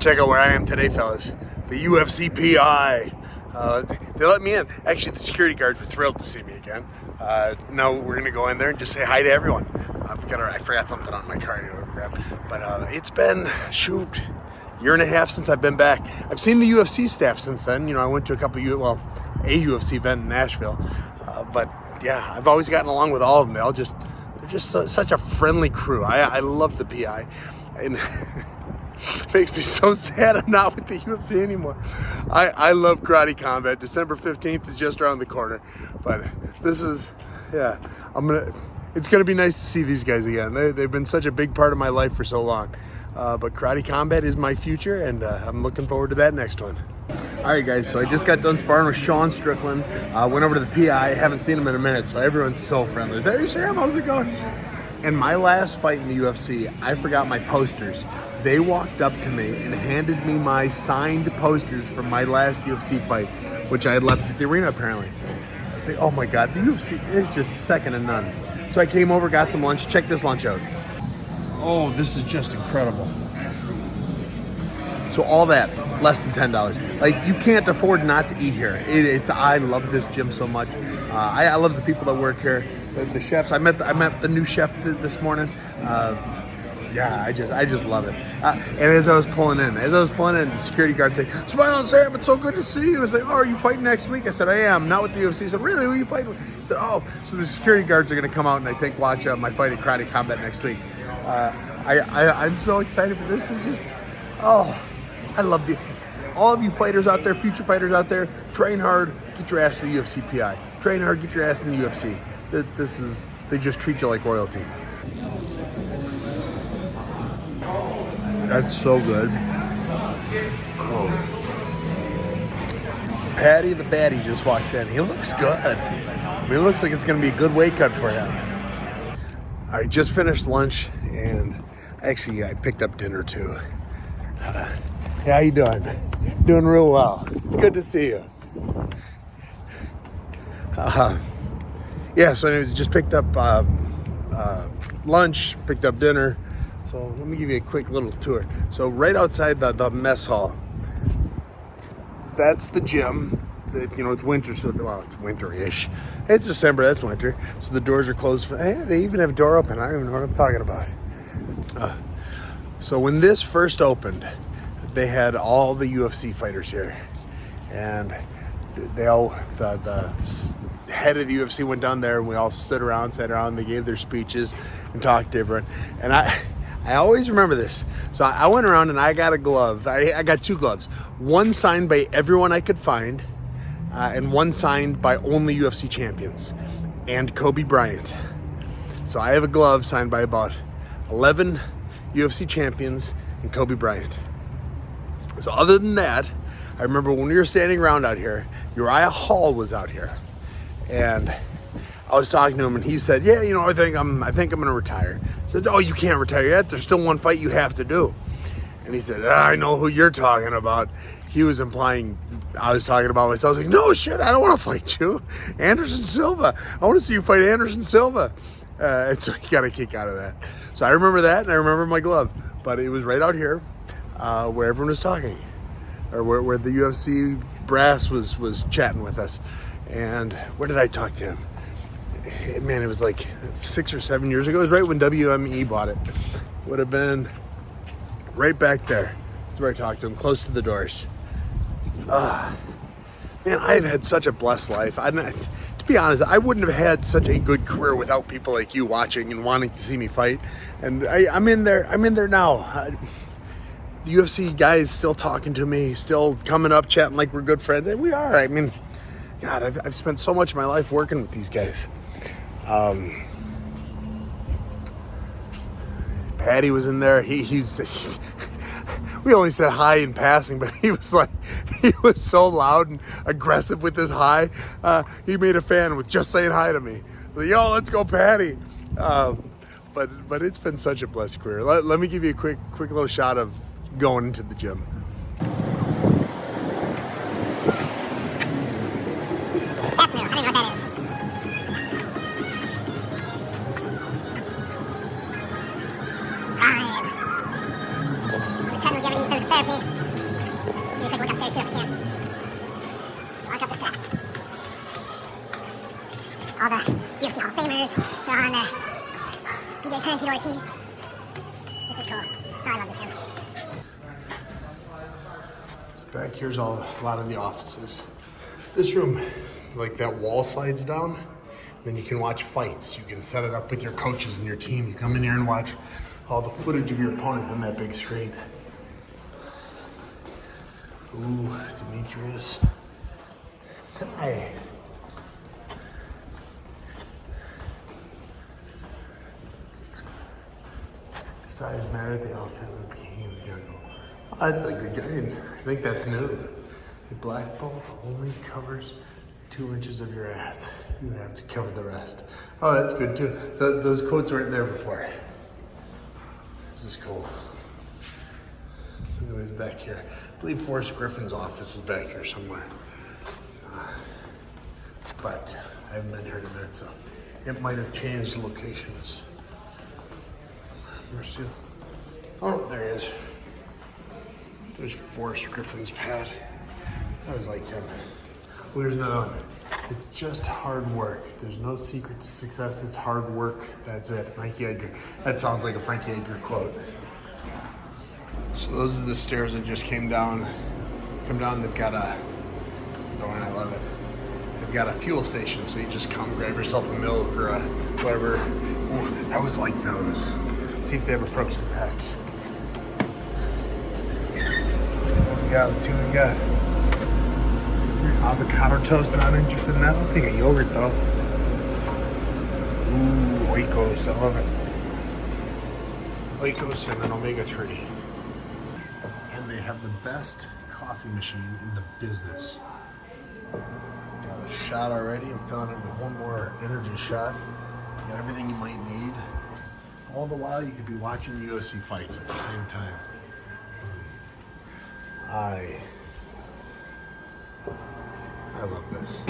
check out where I am today, fellas. The Ufc PI. They let me in. Actually, the security guards were thrilled to see me again. Now we're going to go in there and just say hi to everyone. I forgot something on my car to grab. But it's been, year and a half since I've been back. I've seen the UFC staff since then. You know, I went to a UFC event in Nashville. But yeah, I've always gotten along with all of them. They're just such a friendly crew. I love the PI. And it makes me so sad I'm not with the UFC anymore. I love Karate Combat. December 15th is just around the corner. But this is, it's gonna be nice to see these guys again. They've been such a big part of my life for so long. But Karate Combat is my future, and I'm looking forward to that next one. All right, guys, so I just got done sparring with Strickland. Went over to the PI. Haven't seen him in a minute, so everyone's so friendly. Hey, Sam, how's it going? In my last fight in the UFC, I forgot my posters. They walked up to me and handed me my signed posters from my last UFC fight, which I had left at the arena, apparently. I was like, oh my God, the UFC is just second to none. So I came over, got some lunch. Check this lunch out. Oh, this is just incredible. So all that, less than $10. Like, you can't afford not to eat here. I love this gym so much. I love the people that work here, the chefs. I met the new chef this morning. Yeah, I just love it. And as I was pulling in, the security guard said, "Smile and Sam, it's so good to see you." I was like, "Oh, are you fighting next week?" I said, "I am, not with the UFC." He said, "Really? Who are you fighting with?" I said, "Oh, so the security guards are going to come out and I think watch my fight at Karate Combat next week." I'm so excited for this. Is just, I love all of you fighters out there, future fighters out there. Train hard, get your ass to the UFC PI. Train hard, get your ass in the UFC. They just treat you like royalty. That's so good. Oh. Patty the Batty just walked in. He looks good. I mean, it looks like it's going to be a good weight cut for him. All right, just finished lunch, and actually I picked up dinner too. How you doing? Doing real well. It's good to see you. Yeah, so anyways, just picked up lunch, picked up dinner. So let me give you a quick little tour. So right outside the mess hall, that's the gym. It's winter, so it's winter-ish. It's December, that's winter. So the doors are closed. They even have a door open. I don't even know what I'm talking about. So when this first opened, they had all the UFC fighters here. And the head of the UFC went down there, and we all sat around, they gave their speeches and talked to everyone. And I always remember this. So I went around and I got a glove. I got two gloves. One signed by everyone I could find, and one signed by only UFC champions and Kobe Bryant. So I have a glove signed by about 11 UFC champions and Kobe Bryant. So other than that, I remember when we were standing around out here, Uriah Hall was out here. And I was talking to him, and he said, "Yeah, I think I'm going to retire." I said, "Oh, you can't retire yet. There's still one fight you have to do." And he said, "I know who you're talking about." He was implying I was talking about myself. I was like, "No, shit, I don't want to fight you. Anderson Silva. I want to see you fight Anderson Silva." And so he got a kick out of that. So I remember that, and I remember my glove. But it was right out here where everyone was talking, or where the UFC brass was chatting with us. And where did I talk to him? Man, it was like 6 or 7 years ago. It was right when WME bought it. Would have been right back there. That's where I talked to him, close to the doors. Man, I've had such a blessed life. To be honest, I wouldn't have had such a good career without people like you watching and wanting to see me fight. And I'm in there now. The UFC guys still talking to me, still coming up, chatting like we're good friends. And we are. I mean, God, I've spent so much of my life working with these guys. Patty was in there. We only said hi in passing, but he was so loud and aggressive with his hi. He made a fan with just saying hi to me. Like, "Yo, let's go, Patty." But it's been such a blessed career. Let me give you a quick little shot of going into the gym. That's new. I don't know what that is. Ryan. The treadmill's already physical therapy. too. I can't. Walk up the steps. All the UFC Hall of Famers, they're on there. BJ Penn, Tito Ortiz. This is cool. Oh, I love this gym. So back here's a lot of the offices. This room, like that wall slides down, then you can watch fights. You can set it up with your coaches and your team. You come in here and watch all the footage of your opponent on that big screen. Ooh, Demetrius. Hi. Size matter, the elephant would be in the jungle. Oh, that's a good guy. I think that's new. The black belt only covers 2 inches of your ass. You have to cover the rest. Oh, that's good too. Those quotes weren't there before. This is cool. So anyways, back here. I believe Forrest Griffin's office is back here somewhere. But I haven't been here in a minute, so it might have changed locations. Where's Seal? Oh, there he is. There's Forrest Griffin's pad. I always liked him. Oh, here's another one. It's just hard work. There's no secret to success. It's hard work. That's it. Frankie Edgar. That sounds like a Frankie Edgar quote. So those are the stairs that just came down. Come down, they've got a, oh, and I love it. They've got a fuel station, so you just come grab yourself a milk or a whatever. Ooh, I always like those. See if they have a protein pack. Let's see what we got. Let's see what we got. Avocado toast, not interested in that. I'll take a yogurt though. Ooh, Oikos, I love it. Oikos and an omega-3. And they have the best coffee machine in the business. Got a shot already. I'm filling it with one more energy shot. You got everything you might need. All the while you could be watching UFC fights at the same time. I love this.